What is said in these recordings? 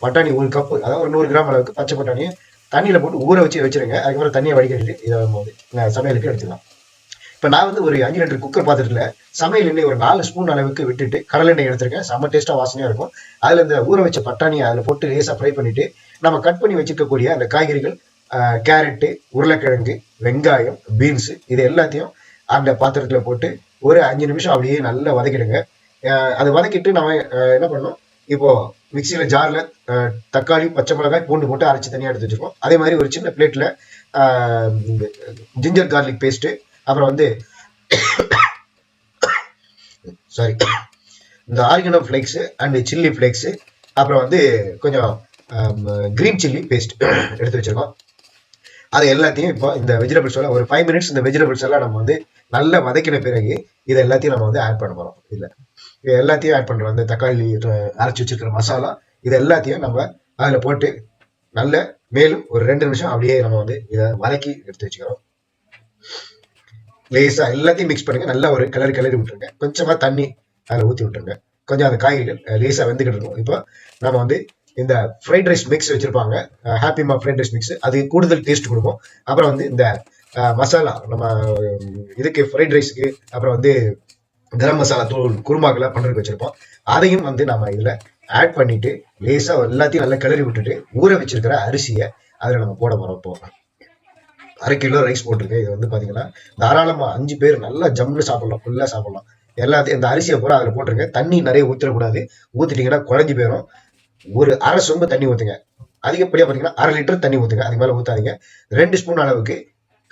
பட்டாணி 1 கப்பு, அதாவது ஒரு 100 கிராம் அளவுக்கு பச்சை பட்டாணியை தண்ணியில போட்டு ஊற வச்சு வச்சிருங்க. அதுக்கப்புறம் தண்ணியை வடிகட்டிட்டு இதை போது சமையலுக்கு எடுத்துக்கலாம். இப்ப நான் வந்து ஒரு 5 லிட்டர் குக்கர் பாத்திரத்துல சமையல் எண்ணெய் ஒரு 4 ஸ்பூன் அளவுக்கு விட்டுட்டு கடலை எண்ணெய் எடுத்திருக்கேன். செம்ம டேஸ்டா வாசனையா இருக்கும். அதுல இந்த ஊற வச்ச பட்டாணியை அதுல போட்டு லேசா ஃப்ரை பண்ணிட்டு நம்ம கட் பண்ணி வச்சிருக்கக்கூடிய அந்த காய்கறிகள், கேரட்டு, உருளைக்கிழங்கு, வெங்காயம், பீன்ஸ் இது எல்லாத்தையும் அந்த பாத்திரத்துல போட்டு ஒரு 5 நிமிஷம் அப்படியே நல்லா வதக்கிடுங்க. அதை வதக்கிட்டு நம்ம என்ன பண்ணணும், இப்போ மிக்சியில ஜார்ல தக்காளி, பச்சை மிளகாய், பூண்டு போட்டு அரைச்சி தனியா எடுத்து வச்சிருக்கோம். அதே மாதிரி ஒரு சின்ன பிளேட்ல ஜிஞ்சர் கார்லிக் பேஸ்ட், அப்புறம் வந்து சாரி இந்த oregano flakes and chilli flakes, அப்புறம் வந்து கொஞ்சம் கிரீன் சில்லி பேஸ்ட் எடுத்து வச்சிருக்கோம். அது எல்லாத்தையும் இப்போ இந்த வெஜிடபிள்ஸோட ஒரு 5 மினிட்ஸ் இந்த வெஜிடபிள்ஸ் எல்லாம் நம்ம வந்து நல்லா வதக்கின பிறகு இதை எல்லாத்தையும் நம்ம வந்து ஆட் பண்ண போறோம். இதுல இது எல்லாத்தையும் ஆட் பண்றோம். இந்த தக்காளி அரைச்சி வச்சிருக்கிற மசாலா இது எல்லாத்தையும் நம்ம அதுல போட்டு நல்ல மேலும் ஒரு 2 நிமிஷம் அப்படியே நம்ம வந்து இதை வதக்கி எடுத்து வச்சுக்கிறோம். லேசா எல்லாத்தையும் மிக்ஸ் பண்ணுங்க. நல்லா ஒரு கிளறி விட்டுருங்க. கொஞ்சமா தண்ணி அதில் ஊற்றி விட்டுருங்க. கொஞ்சம் அந்த காய்கறிகள் லேசா வெந்துக்கிட்டு இருக்கும். இப்போ நம்ம வந்து இந்த ஃப்ரைட் ரைஸ் மிக்ஸ் வச்சிருப்பாங்க, ஹாப்பிமா ஃப்ரைட் ரைஸ் மிக்ஸ், அது கூடுதல் டேஸ்ட் கொடுக்கும். அப்புறம் வந்து இந்த மசாலா நம்ம இதுக்கு ஃப்ரைட் ரைஸுக்கு, அப்புறம் வந்து கரம் மசாலா தூள் குருமாக்கெல்லாம் பண்றதுக்கு வச்சிருப்போம். அதையும் வந்து நம்ம இதுல ஆட் பண்ணிட்டு லேசா எல்லாத்தையும் நல்லா கிளறி விட்டுட்டு ஊற வச்சிருக்கிற அரிசியை அதுல நம்ம போட போறோம். இப்போ 1/2 கிலோ ரைஸ் போட்டிருக்கேன். இது வந்து பாத்தீங்கன்னா தாராளமா 5 பேர் நல்லா ஜம்னு சாப்பிடலாம், ஃபுல்லா சாப்பிடலாம். எல்லாத்தையும் இந்த அரிசியை பூரா அதுல போட்டிருங்க. தண்ணி நிறைய ஊத்திடக்கூடாது. ஊத்திட்டீங்கன்னா குழஞ்சி போயிடும். ஒரு அரை சொம்பு தண்ணி ஊத்துங்க. அதிகப்படியா பாத்தீங்கன்னா 1/2 லிட்டர் தண்ணி ஊத்துங்க. அதுக்கு மேல ஊத்தாதீங்க. 2 ஸ்பூன் அளவுக்கு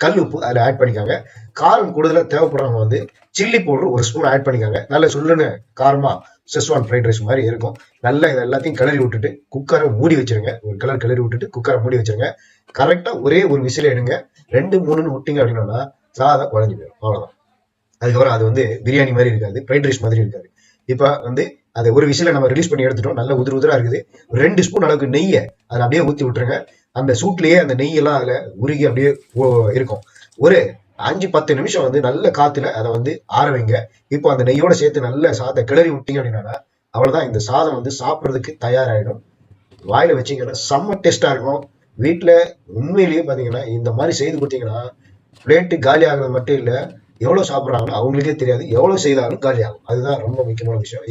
கல் உப்பு அதுல ஆட் பண்ணிக்காங்க. காரம் கூடுதலா தேவைப்படுறவங்க வந்து சில்லி பவுடர் 1 ஸ்பூன் ஆட் பண்ணிக்காங்க. நல்ல சொல்லுன்னு காரமா செஸ்வான் ஃப்ரைட் ரைஸ் மாதிரி இருக்கும். நல்லா இதை எல்லாத்தையும் கிளறி விட்டுட்டு குக்கரை மூடி வச்சிருங்க. ஒரு கிளறி விட்டுட்டு குக்கரை மூடி வச்சிருங்க. கரெக்டா ஒரே ஒரு விசில் எடுங்க. 2, 3ன்னு விட்டீங்க அப்படின்னா சாதம் குழஞ்சி போயிடும். அவ்வளவுதான். அதுக்கப்புறம் அது வந்து பிரியாணி மாதிரி இருக்காது, ஃப்ரைட் ரைஸ் மாதிரி இருக்காது. இப்ப வந்து அதை ஒரு விசில நம்ம ரிலீஸ் பண்ணி எடுத்துட்டோம். நல்ல உதிரா இருக்குது. 2 ஸ்பூன் அளவுக்கு நெய்யை அதில் அப்படியே ஊற்றி விட்டுருங்க. அந்த சூட்லயே அந்த நெய்யெல்லாம் அதுல உருகி அப்படியே இருக்கும். ஒரு 5-10 நிமிஷம் வந்து நல்ல காத்துல அதை வந்து ஆற வைங்க. இப்போ அந்த நெய்யோட சேர்த்து நல்ல சாதத்தை கிளறி விட்டீங்க அப்படின்னா அவ்வளவுதான். இந்த சாதம் வந்து சாப்பிட்றதுக்கு தயாராகிடும். வாயில வச்சீங்கன்னா செம்ம டேஸ்டா இருக்கும். வீட்டுல உண்மையிலேயே பாத்தீங்கன்னா இந்த மாதிரி செய்து கொடுத்தீங்கன்னா பிளேட்டு காலி ஆகுறது மட்டும் இல்ல, எவ்வளவு சாப்பிட்றாங்களோ அவங்களுக்கே தெரியாது. எவ்வளவு செய்தாலும் காலி ஆகும். அதுதான் ரொம்ப முக்கியமான விஷயம்.